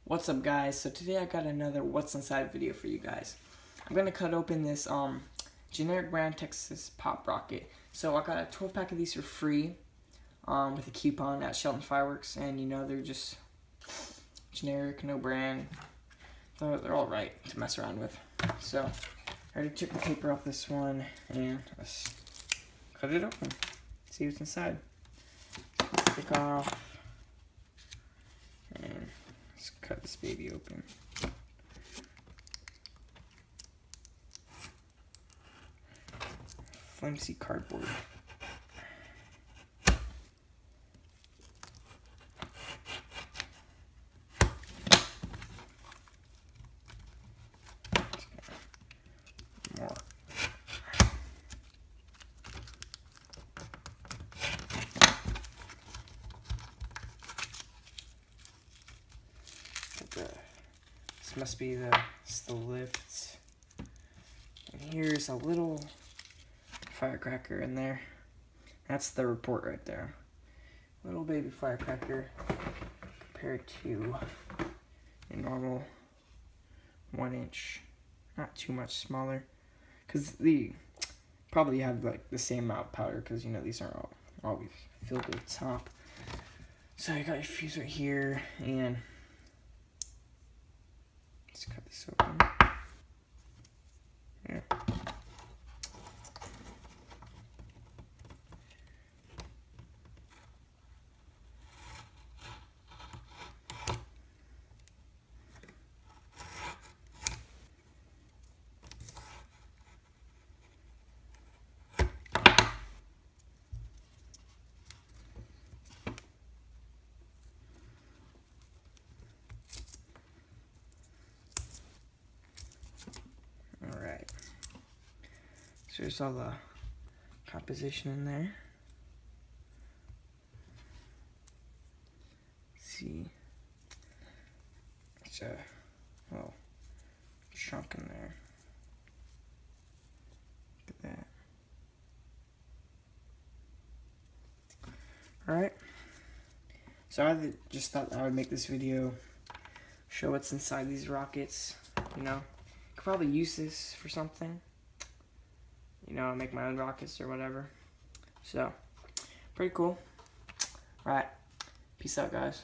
What's up, guys? So today I got another what's inside video for you guys. I'm gonna cut open this generic brand Texas Pop Rocket. So I got a 12 pack of these for free with a coupon at Shelton Fireworks, and you know, they're just generic, no brand. They're all right to mess around with. So I already took the paper off this one and let's cut it open. See what's inside. Take off and let's cut this baby open. Flimsy cardboard. More. This must be the lift. And here's a little firecracker in there. That's the report right there. Little baby firecracker compared to a normal 1-inch. Not too much smaller. Because they probably have like the same amount of powder, because you know these aren't always filled to the top. So you got your fuse right here, and let's cut this open. Yeah. Alright. So there's all the composition in there. See, it's a little chunk in there. Look at that. Alright. So I just thought I would make this video, show what's inside these rockets. You know, could probably use this for something. You know, make my own rockets or whatever. So, pretty cool. Alright. Peace out, guys.